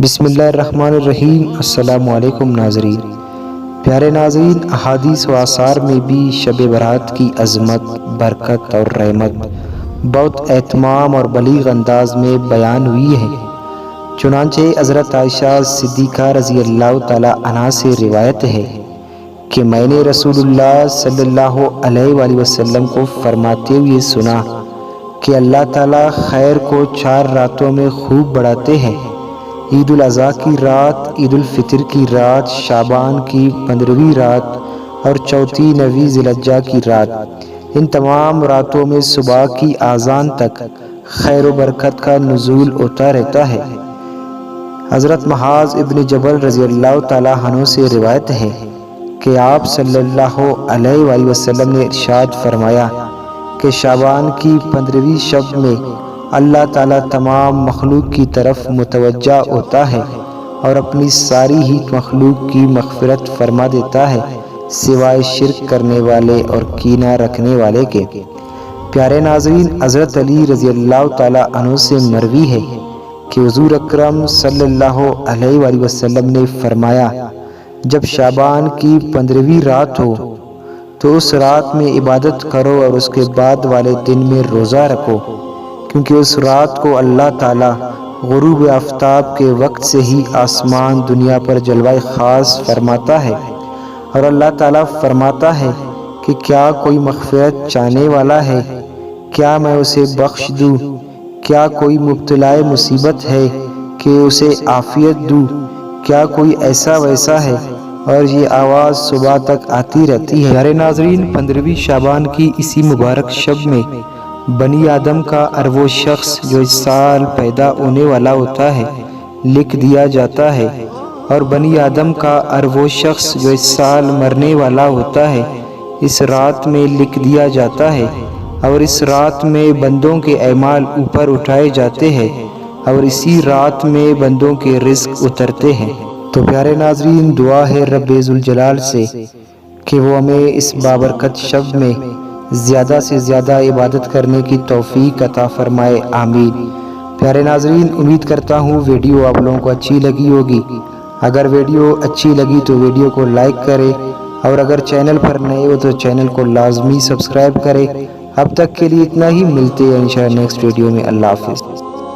بسم اللہ الرحمن الرحیم۔ السلام علیکم ناظرین۔ پیارے ناظرین، احادیث و آثار میں بھی شب برات کی عظمت، برکت اور رحمت بہت اہتمام اور بلیغ انداز میں بیان ہوئی ہے۔ چنانچہ حضرت عائشہ صدیقہ رضی اللہ تعالی عنہا سے روایت ہے کہ میں نے رسول اللہ صلی اللہ علیہ وآلہ وسلم کو فرماتے ہوئے سنا کہ اللہ تعالیٰ خیر کو 4 راتوں میں خوب بڑھاتے ہیں: عید الاضحیٰ کی رات، عید الفطر کی رات، شعبان کی 15ویں رات اور چوتھی 9ویں ذی الحجہ کی رات۔ ان تمام راتوں میں صبح کی اذان تک خیر و برکت کا نزول ہوتا رہتا ہے۔ حضرت معاذ ابن جبل رضی اللہ تعالیٰ عنہ سے روایت ہے کہ آپ صلی اللہ علیہ وآلہ وسلم نے ارشاد فرمایا کہ شعبان کی 15ویں شب میں اللہ تعالیٰ تمام مخلوق کی طرف متوجہ ہوتا ہے اور اپنی ساری ہی مخلوق کی مغفرت فرما دیتا ہے سوائے شرک کرنے والے اور کینہ رکھنے والے کے۔ پیارے ناظرین، حضرت علی رضی اللہ تعالیٰ عنہ سے مروی ہے کہ حضور اکرم صلی اللہ علیہ وآلہ وسلم نے فرمایا، جب شعبان کی 15ویں رات ہو تو اس رات میں عبادت کرو اور اس کے بعد والے دن میں روزہ رکھو، کیونکہ اس رات کو اللہ تعالیٰ غروب آفتاب کے وقت سے ہی آسمان دنیا پر جلوہ خاص فرماتا ہے، اور اللہ تعالیٰ فرماتا ہے کہ کیا کوئی مغفرت چاہنے والا ہے؟ کیا میں اسے بخش دوں؟ کیا کوئی مبتلا مصیبت ہے کہ اسے عافیت دوں؟ کیا کوئی ایسا ویسا ہے؟ اور یہ آواز صبح تک آتی رہتی ہے۔ پیارے ناظرین، 15ویں شعبان کی اسی مبارک شب میں بنی آدم کا ہر وہ شخص جو اس سال پیدا ہونے والا ہوتا ہے لکھ دیا جاتا ہے، اور بنی آدم کا ہر وہ شخص جو اس سال مرنے والا ہوتا ہے اس رات میں لکھ دیا جاتا ہے، اور اس رات میں بندوں کے اعمال اوپر اٹھائے جاتے ہیں، اور اسی رات میں بندوں کے رزق اترتے ہیں۔ تو پیارے ناظرین، دعا ہے رب ذوالجلال سے کہ وہ ہمیں اس بابرکت شب میں زیادہ سے زیادہ عبادت کرنے کی توفیق عطا فرمائے، آمین۔ پیارے ناظرین، امید کرتا ہوں ویڈیو آپ لوگوں کو اچھی لگی ہوگی۔ اگر ویڈیو اچھی لگی تو ویڈیو کو لائک کریں، اور اگر چینل پر نئے ہو تو چینل کو لازمی سبسکرائب کریں۔ اب تک کے لیے اتنا ہی، ملتے ہیں انشاءاللہ نیکسٹ ویڈیو میں۔ اللہ حافظ۔